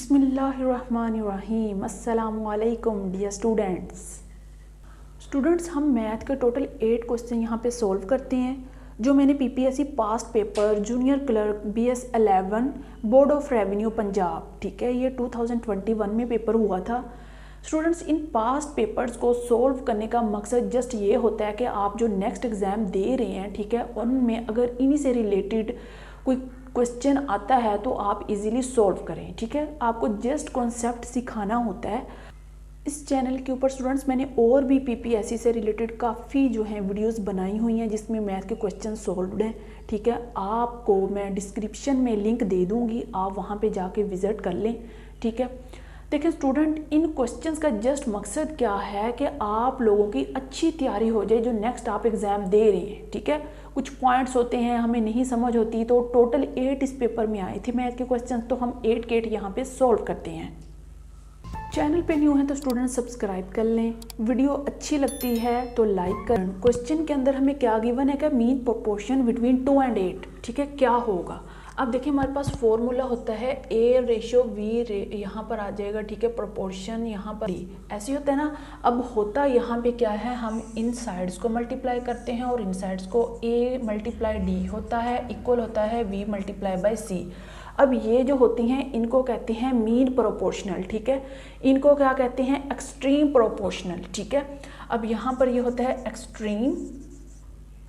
बिस्मिल्लाहिर्रहमानिर्रहीम। अस्सलामुअलैकुम dear students, हम मैथ के टोटल 8 क्वेश्चन यहाँ पे सॉल्व करते हैं जो मैंने PPSC past paper junior clerk BS 11 board of revenue Punjab, ठीक है, ये 2021 में पेपर हुआ था। स्टूडेंट्स, इन पास्ट पेपर्स को सॉल्व करने का मकसद जस्ट ये होता है कि आप जो नेक्स्ट एग्ज़ाम दे रहे हैं, ठीक है, उनमें अगर इन्हीं से रिलेटेड कोई क्वेश्चन आता है तो आप इजीली सॉल्व करें, ठीक है। आपको जस्ट कॉन्सेप्ट सिखाना होता है। इस चैनल के ऊपर स्टूडेंट्स मैंने और भी पीपीएससी से रिलेटेड काफ़ी जो हैं वीडियोस बनाई हुई हैं जिसमें मैथ के क्वेश्चन सॉल्व्ड हैं, ठीक है। आपको मैं डिस्क्रिप्शन में लिंक दे दूँगी, आप वहाँ पे जाके विज़िट कर लें, ठीक है। देखिए स्टूडेंट, इन क्वेश्चंस का जस्ट मकसद क्या है कि आप लोगों की अच्छी तैयारी हो जाए जो नेक्स्ट आप एग्ज़ाम दे रहे हैं, ठीक है। कुछ पॉइंट्स होते हैं हमें नहीं समझ होती, तो टोटल 8 इस पेपर में आए थे मैथ के क्वेश्चंस, तो हम 8 के 8 यहाँ पे सॉल्व करते हैं। चैनल पे न्यू है तो स्टूडेंट सब्सक्राइब कर लें, वीडियो अच्छी लगती है तो लाइक करें। क्वेश्चन के अंदर हमें क्या गिवन है कि मीन प्रोपोर्शन बिटवीन 2 and 8, ठीक है, क्या होगा। अब देखिए हमारे पास फॉर्मूला होता है A/V, यहाँ पर आ जाएगा, ठीक है, प्रोपोर्शन यहाँ पर ऐसे होता है ना। अब होता यहाँ पे क्या है, हम इन साइड्स को मल्टीप्लाई करते हैं और इन साइड्स को A × D होता है, इक्वल होता है V × C। अब ये जो होती हैं इनको कहते हैं मीन प्रोपोर्शनल, ठीक है, इनको क्या कहते हैं, एक्सट्रीम प्रोपोर्शनल, ठीक है। अब यहाँ पर ये होता है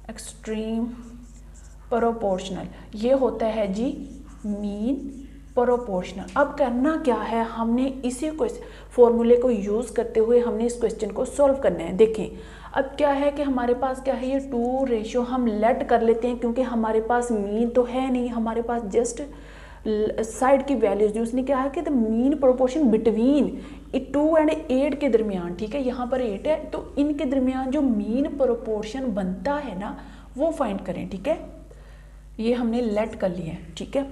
एक्सट्रीम प्रोपोर्शनल, ये होता है जी मीन प्रोपोर्शनल। अब करना क्या है, हमने इसी फॉर्मूले को यूज़ करते हुए हमने इस क्वेश्चन को सॉल्व करना है। देखें अब क्या है कि हमारे पास क्या है, ये 2 रेशो हम लेट कर लेते हैं क्योंकि हमारे पास मीन तो है नहीं, हमारे पास जस्ट साइड की वैल्यूज जो उसने क्या है कि the mean proportion between 2 and 8 के दरमियान, ठीक है, यहाँ पर 8 है तो इनके दरमियान जो मीन प्रोपोर्शन बनता है ना वो फाइंड करें, ठीक है। ये हमने लेट कर लिया है, ठीक है।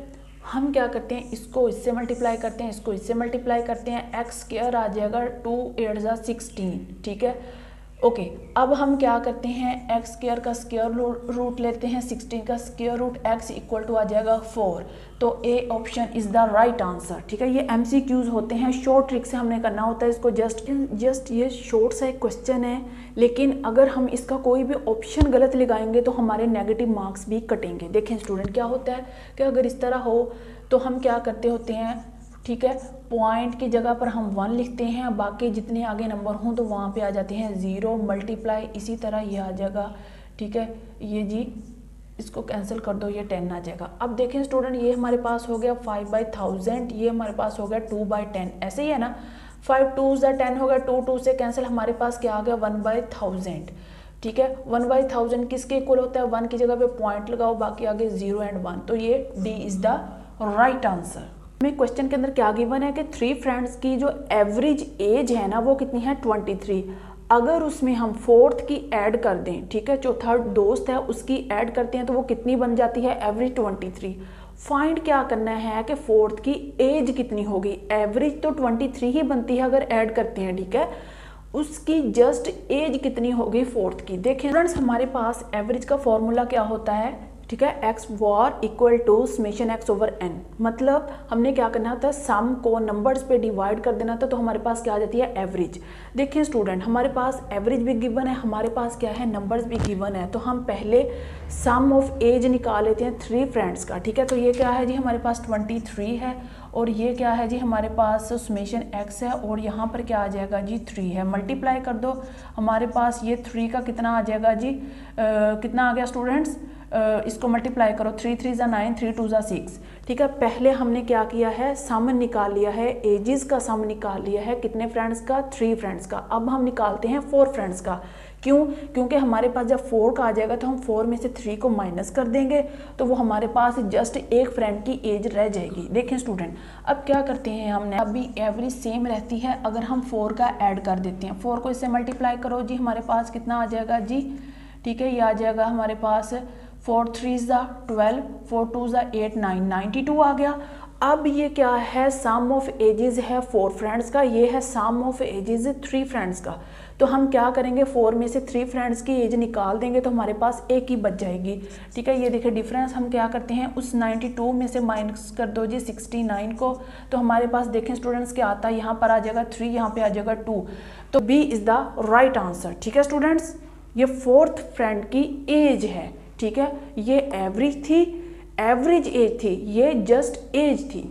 हम क्या करते हैं, इसको इससे मल्टीप्लाई करते हैं, इसको इससे मल्टीप्लाई करते हैं, x² आ जाएगा 2 8 16, ठीक है, ओके। अब हम क्या करते हैं, x² का स्क्वायर रूट लेते हैं, 16 का स्क्वायर रूट, x = आ जाएगा 4, तो A option is the right answer, ठीक है। ये MCQs होते हैं, शॉर्ट ट्रिक से हमने करना होता है इसको। जस्ट ये शॉर्ट सा एक क्वेश्चन है, लेकिन अगर हम इसका कोई भी ऑप्शन गलत लगाएंगे तो हमारे नेगेटिव मार्क्स भी कटेंगे। देखें स्टूडेंट, क्या होता है कि अगर इस तरह हो तो हम क्या करते होते हैं, ठीक है, पॉइंट की जगह पर हम 1 लिखते हैं, बाकी जितने आगे नंबर हों तो वहाँ पे आ जाते हैं 0 मल्टीप्लाई, इसी तरह ये आ जाएगा, ठीक है, ये जी इसको कैंसिल कर दो, ये 10 आ जाएगा। अब देखें स्टूडेंट, ये हमारे पास हो गया 5/1000, ये हमारे पास हो गया 2/10, ऐसे ही है ना, 5 2 10 हो गया, 2 2 से कैंसिल, हमारे पास क्या आ गया 1/1000, ठीक है। 1/1000 किसके इक्वल होता है, 1 की जगह पे पॉइंट लगाओ, बाकी आगे 0 and 1, तो ये D is the right answer. हमें क्वेश्चन के अंदर क्या गिवन है कि 3 फ्रेंड्स की जो एवरेज एज है ना वो कितनी है, 23। अगर उसमें हम 4th की ऐड कर दें, ठीक है, जो थर्ड दोस्त है उसकी ऐड करते हैं तो वो कितनी बन जाती है, एवरेज 23। फाइंड क्या करना है कि 4th की एज कितनी होगी, एवरेज तो 23 ही बनती है अगर ऐड करते हैं, ठीक है, उसकी जस्ट एज कितनी होगी 4th की। देखिए फ्रेंड्स, हमारे पास एवरेज का फॉर्मूला क्या होता है, ठीक है, x var = समेशन x/n, मतलब हमने क्या करना होता है, सम को नंबर्स पे डिवाइड कर देना था, तो हमारे पास क्या आ जाती है, एवरेज। देखिए स्टूडेंट, हमारे पास एवरेज भी गिवन है, हमारे पास क्या है, नंबर्स भी गिवन है, तो हम पहले सम ऑफ एज निकाल लेते हैं 3 फ्रेंड्स का, ठीक है। तो ये क्या है जी, हमारे पास 23 है, और ये क्या है जी, हमारे पास समेशन x है, और यहाँ पर क्या आ जाएगा जी 3 है, मल्टीप्लाई कर दो, हमारे पास ये 3 का कितना आ जाएगा जी, कितना आ गया स्टूडेंट्स, इसको मल्टीप्लाई करो, 3 3 = 9, 3 2 = 6, ठीक है। पहले हमने क्या किया है, सम निकाल लिया है, एजेस का सम निकाल लिया है, कितने फ्रेंड्स का, 3 फ्रेंड्स का। अब हम निकालते हैं 4 फ्रेंड्स का, क्यों, क्योंकि हमारे पास जब 4 का आ जाएगा तो हम 4 में से 3 को माइनस कर देंगे, तो वो हमारे पास जस्ट एक फ्रेंड की एज रह जाएगी। देखें स्टूडेंट, अब क्या करते हैं, हमने अभी एवरेज सेम रहती है, अगर हम 4 का ऐड कर देते हैं, 4 को इससे मल्टीप्लाई करो जी, हमारे पास कितना आ जाएगा जी, ठीक है, ये आ जाएगा हमारे पास 4 3 = 12, 4 2 = 8 9, 92 आ गया। अब ये क्या है, सम ऑफ एजेस है 4 फ्रेंड्स का, ये है सम ऑफ एजेस 3 फ्रेंड्स का। तो हम क्या करेंगे, 4 में से 3 फ्रेंड्स की एज निकाल देंगे तो हमारे पास एक ही बच जाएगी। ठीक है, ये देखिए डिफरेंस हम क्या करते हैं, उस 92 में से माइनस कर दो जी 69 को, तो हमारे पास देखें स्टूडेंट्स क्या आता है, यहाँ पर आ जाएगा 3, यहाँ पे आ जाएगा 2, तो B is the right answer. ठीक है स्टूडेंट्स, ये 4th फ्रेंड की एज है। ठीक है, ये एवरेज थी, एवरेज एज थी, ये जस्ट एज थी।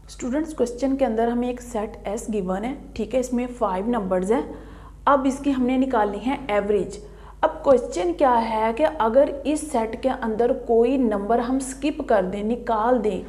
स्टूडेंट्स क्वेश्चन के अंदर हमें एक सेट एस गिवन है। ठीक है, इसमें 5 नंबर्स हैं। अब इसकी हमने निकालनी है एवरेज। अब क्वेश्चन क्या है कि अगर इस सेट के अंदर कोई नंबर हम स्किप कर दें, निकाल दें,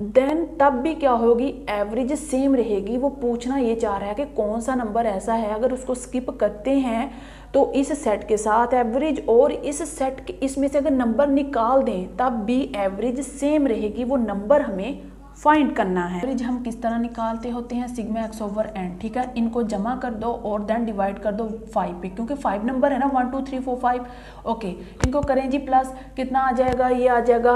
देन तब भी क्या होगी, एवरेज सेम रहेगी। वो पूछना ये चाह रहा है कि कौन सा नंबर ऐसा है अगर उसको स्किप करते हैं तो इस सेट के साथ एवरेज, और इस सेट के इसमें से अगर नंबर निकाल दें तब भी एवरेज सेम रहेगी। वो नंबर हमें फाइंड करना है। एवरेज हम किस तरह निकालते होते हैं, सिग्मा एक्स ओवर एन। ठीक है, इनको जमा कर दो और देन डिवाइड कर दो 5 पे, क्योंकि 5 नंबर है ना, 1 2 3 4 5। ओके, इनको करें जी प्लस, कितना आ जाएगा, ये आ जाएगा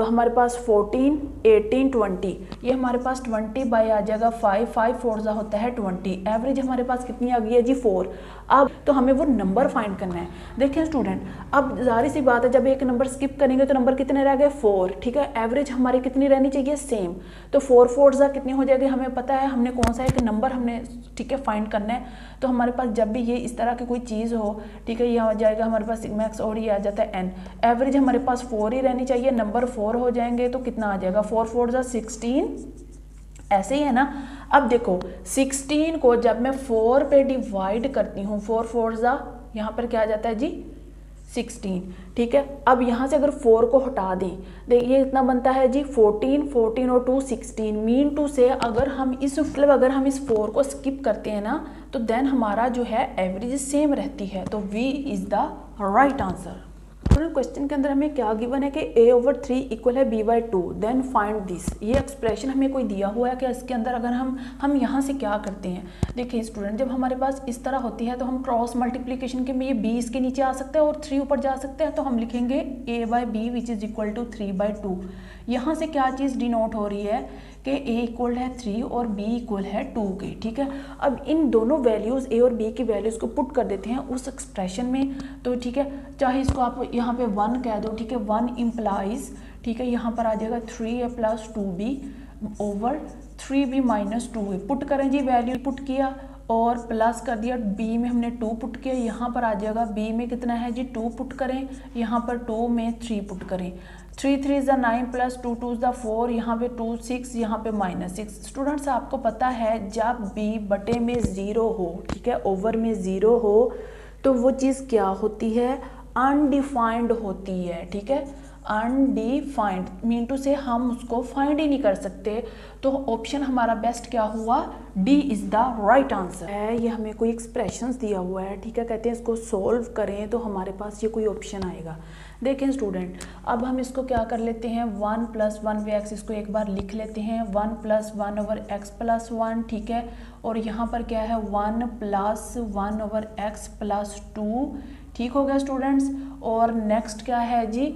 हमारे पास 14 18 20, ये हमारे पास 20 बाई आ जाएगा 5, 5 4 होता है 20। एवरेज हमारे पास कितनी आ गई है जी 4। अब तो हमें वो नंबर फाइंड करना है। देखिए स्टूडेंट, अब जाहिर सी बात है जब एक नंबर स्किप करेंगे तो नंबर कितने रह गए, 4। ठीक है, एवरेज हमारी कितनी रहनी चाहिए, सेम। तो 4 4 कितनी हो जाएगी, हमें पता है हमने कौन सा एक नंबर हमने, ठीक है, फाइंड करना है। तो हमारे पास जब भी ये इस तरह की कोई चीज़ हो, ठीक है, ये आ जाएगा हमारे पास सिग्मा एक्स और ये आ जाता है एन। एवरेज हमारे पास 4 ही रहनी चाहिए, नंबर 4 हो जाएंगे तो कितना आ जाएगा, 4 4 16, ऐसे ही है ना। अब देखो 16 को जब मैं 4 पे डिवाइड करती हूँ, 4 4 यहाँ पर क्या आ जाता है जी 16। ठीक है, अब यहाँ से अगर 4 को हटा दें, देखिए इतना बनता है जी 14 14 और 2 16। मीन टू से अगर हम इस 4 को स्किप करते हैं ना, तो देन हमारा जो है एवरेज सेम रहती है। तो V is the right answer. Question के अंदर हमें क्या गिवन है कि a/3 इक्वल है b/2, देन फाइंड दिस। ये एक्सप्रेशन हमें कोई दिया हुआ है कि इसके अंदर अगर हम यहाँ से क्या करते हैं, देखिए स्टूडेंट, जब हमारे पास इस तरह होती है तो हम क्रॉस मल्टीप्लिकेशन के में ये b इसके नीचे आ सकते हैं और 3 ऊपर जा सकते हैं, तो हम लिखेंगे a/b which is equal to 3/2। यहाँ से क्या चीज़ डिनोट हो रही है कि a इक्वल है 3 और b इक्वल है 2 के। ठीक है, अब इन दोनों वैल्यूज़ a और b की वैल्यूज़ को पुट कर देते हैं उस एक्सप्रेशन में। तो ठीक है, चाहे इसको आप यहाँ पे 1 कह दो, ठीक है, 1 इम्प्लाइज, ठीक है, यहाँ पर आ जाएगा 3a plus 2b over 3b minus 2a। Put करें जी, वैल्यू पुट किया और प्लस कर दिया, b में हमने 2 पुट किया, यहाँ पर आ जाएगा b में कितना है जी 2 पुट करें, यहाँ पर 2 में 3 पुट करें, 3 3 इज़ 9 प्लस 2 2 इज़ 4, यहाँ पे 2 6, यहाँ पे -6। स्टूडेंट्स आपको पता है जब b बटे में 0 हो, ठीक है, ओवर में 0 हो, तो वो चीज़ क्या होती है, अनडिफाइंड होती है। ठीक है, अनडिफाइंड मीन टू से हम उसको फाइंड ही नहीं कर सकते। तो ऑप्शन हमारा बेस्ट क्या हुआ, D is the right answer है। ये हमें कोई एक्सप्रेशंस दिया हुआ है, ठीक है, कहते हैं इसको सोल्व करें तो हमारे पास ये कोई ऑप्शन आएगा। देखें स्टूडेंट, अब हम इसको क्या कर लेते हैं, 1 + 1/x इसको एक बार लिख लेते हैं, 1 + 1/x + 1, ठीक है, और यहाँ पर क्या है 1 + 1/x + 2, ठीक हो गया स्टूडेंट्स। और नेक्स्ट क्या है जी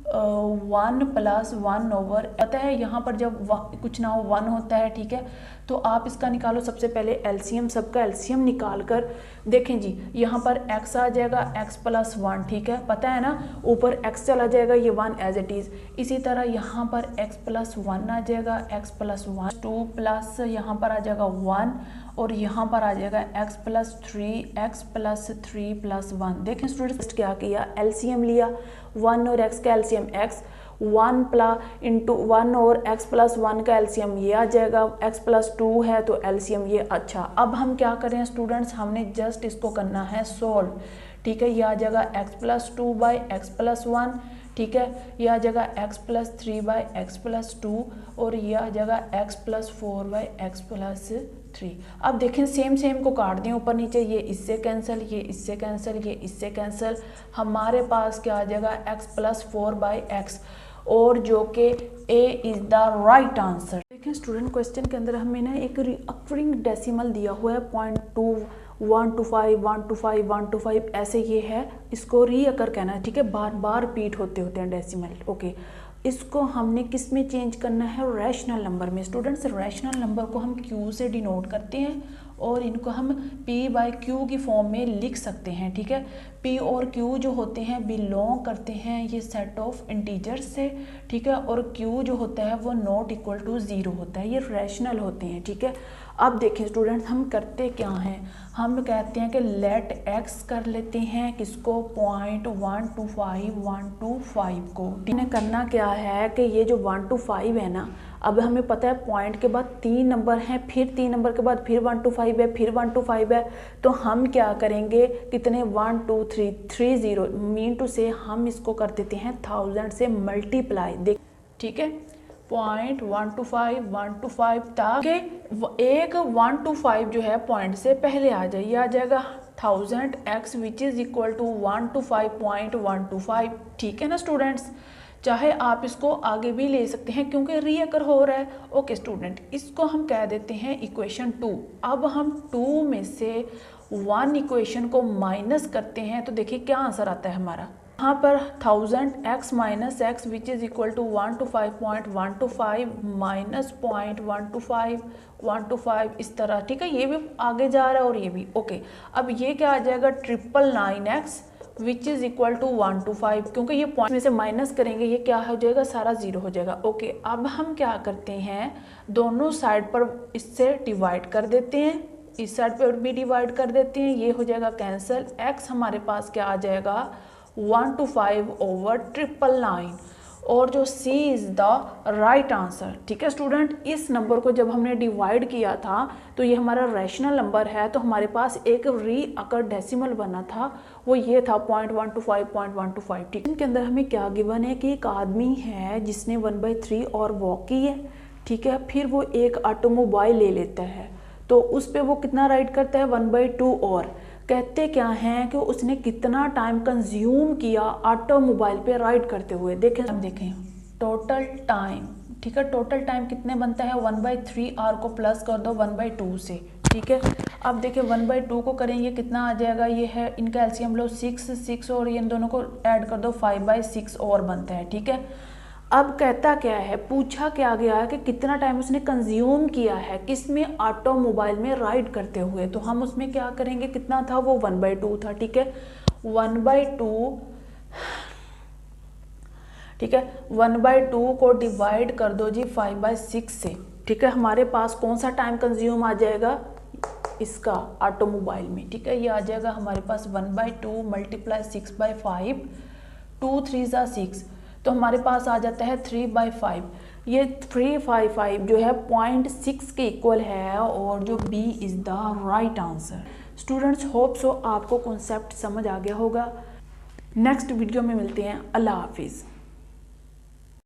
1 + 1/, पता है यहाँ पर जब कुछ ना हो 1 होता है, ठीक है, तो आप इसका निकालो सबसे पहले एलसीएम, सबका एलसीएम निकाल कर देखें जी, यहाँ पर x आ जाएगा x + 1, ठीक है, पता है ना, ऊपर x चला जाएगा, ये 1 एज इट इज़। इसी तरह यहाँ पर x + 1 आ जाएगा, x + 1 2 प्लस यहाँ पर आ जाएगा 1, और यहाँ पर आ जाएगा x + 3 x + 3 + 1। देखें स्टूडेंट्स क्या किया, एलसीएम लिया, 1 और x का एलसीएम x, 1 × 1 और x + 1 का एलसीएम ये आ जाएगा, x + 2 है तो एलसीएम ये। अच्छा, अब हम क्या करें स्टूडेंट्स, हमने जस्ट इसको करना है सोल्व, ठीक है, ये आ जाएगा x + 2/x + 1, ठीक है, ये आ जाएगा x + 3/x + 2, और ये आ जाएगा x + 4/x + 3। अब देखें सेम को काट दें ऊपर नीचे, ये इससे कैंसिल, ये इससे कैंसिल, ये इससे कैंसिल, हमारे पास क्या आ जाएगा x + 4/x, और जो कि A is the right answer. देखें स्टूडेंट, क्वेश्चन के अंदर हमें ना एक रिकरिंग डेसिमल दिया हुआ है 0.2 125 125 125, ऐसे ये है, इसको रीअकर कहना है, ठीक है, बार बार रिपीट होते हैं डेसिमल। ओके, इसको हमने किस में चेंज करना है, रैशनल नंबर में। स्टूडेंट्स रैशनल नंबर को हम क्यू से डिनोट करते हैं और इनको हम p बाई क्यू की फॉर्म में लिख सकते हैं, ठीक है। p और q जो होते हैं बिलोंग करते हैं ये सेट ऑफ इंटीजर्स से, ठीक है, और q जो होता है वो नॉट इक्वल टू 0 होता है, ये रैशनल होते हैं, ठीक है। अब देखें स्टूडेंट्स हम करते क्या हैं, हम कहते हैं कि लेट x कर लेते हैं किसको, 0.125 को। इन्हें करना क्या है कि ये जो 1 to 5 है ना, अब हमें पता है पॉइंट के बाद 3 नंबर हैं, फिर 3 नंबर के बाद फिर 1 to 5 है, फिर 1 to 5 है, तो हम क्या करेंगे, कितने 1 2 3 3 0 मीन टू से हम इसको कर देते हैं 1000 से मल्टीप्लाई, देख ठीक है। 0.125 1 to 5 ताकि एक 1 to 5 जो है पॉइंट से पहले आ जाए, ये आ जाएगा 1000x which is equal to 1 to 5.125, ठीक है ना स्टूडेंट्स। चाहे आप इसको आगे भी ले सकते हैं क्योंकि रीअकर हो रहा है। ओके स्टूडेंट, इसको हम कह देते हैं इक्वेशन 2। अब हम 2 में से 1 इक्वेशन को माइनस करते हैं तो देखिए क्या आंसर आता है हमारा। यहाँ पर 1000x minus x which is equal to 1 to 5.125 minus 0.125 1 to 5 इस तरह, ठीक है। ये भी आगे जा रहा है और ये भी। ओके अब ये क्या आ जाएगा 999x which is equal to 1 to 5, क्योंकि ये पॉइंट में से माइनस करेंगे ये क्या हो जाएगा, सारा 0 हो जाएगा। ओके अब हम क्या करते हैं, दोनों साइड पर इससे डिवाइड कर देते हैं, इस साइड पर भी डिवाइड कर देते हैं, ये हो जाएगा कैंसिल। x हमारे पास क्या आ जाएगा 1 to 5 ओवर 999 और जो C is the right answer, ठीक है स्टूडेंट। इस नंबर को जब हमने डिवाइड किया था तो ये हमारा रैशनल नंबर है, तो हमारे पास एक रीअकर डेसिमल बना था, वो ये था 0.125 ठीक है। इनके अंदर हमें क्या गिवन है कि एक आदमी है जिसने 1/3 और वॉक की है, ठीक है, फिर वो एक ऑटोमोबाइल ले लेता है, तो उस पर वो कितना राइड करता है 1/2 और कहते क्या हैं कि उसने कितना टाइम कंज्यूम किया ऑटोमोबाइल पे राइड करते हुए। देखें हम देखें टोटल टाइम, ठीक है, टोटल टाइम कितने बनता है 1/3 आर को प्लस कर दो 1/2 से, ठीक है। अब देखिए 1/2 को करेंगे कितना आ जाएगा, ये है इनका एलसीएम लो 6 और ये इन दोनों को ऐड कर दो 5/6 और बनता है, ठीक है। अब कहता क्या है, पूछा क्या गया है कि कितना टाइम उसने कंज्यूम किया है किसमें, ऑटोमोबाइल में राइड करते हुए, तो हम उसमें क्या करेंगे, कितना था वो 1/2 था, ठीक है। 1/2 ठीक है, 1/2 को डिवाइड कर दो जी 5/6 से, ठीक है। हमारे पास कौन सा टाइम कंज्यूम आ जाएगा इसका ऑटोमोबाइल में, ठीक है, ये आ जाएगा हमारे पास 1/2 मल्टीप्लाई 6/5 2 3 6, तो हमारे पास आ जाता है 3/5। ये 355 जो है 0.6 के इक्वल है और जो B is the right answer. Students hope so आपको कॉन्सेप्ट समझ आ गया होगा। नेक्स्ट वीडियो में मिलते हैं, अल्लाह हाफिज़।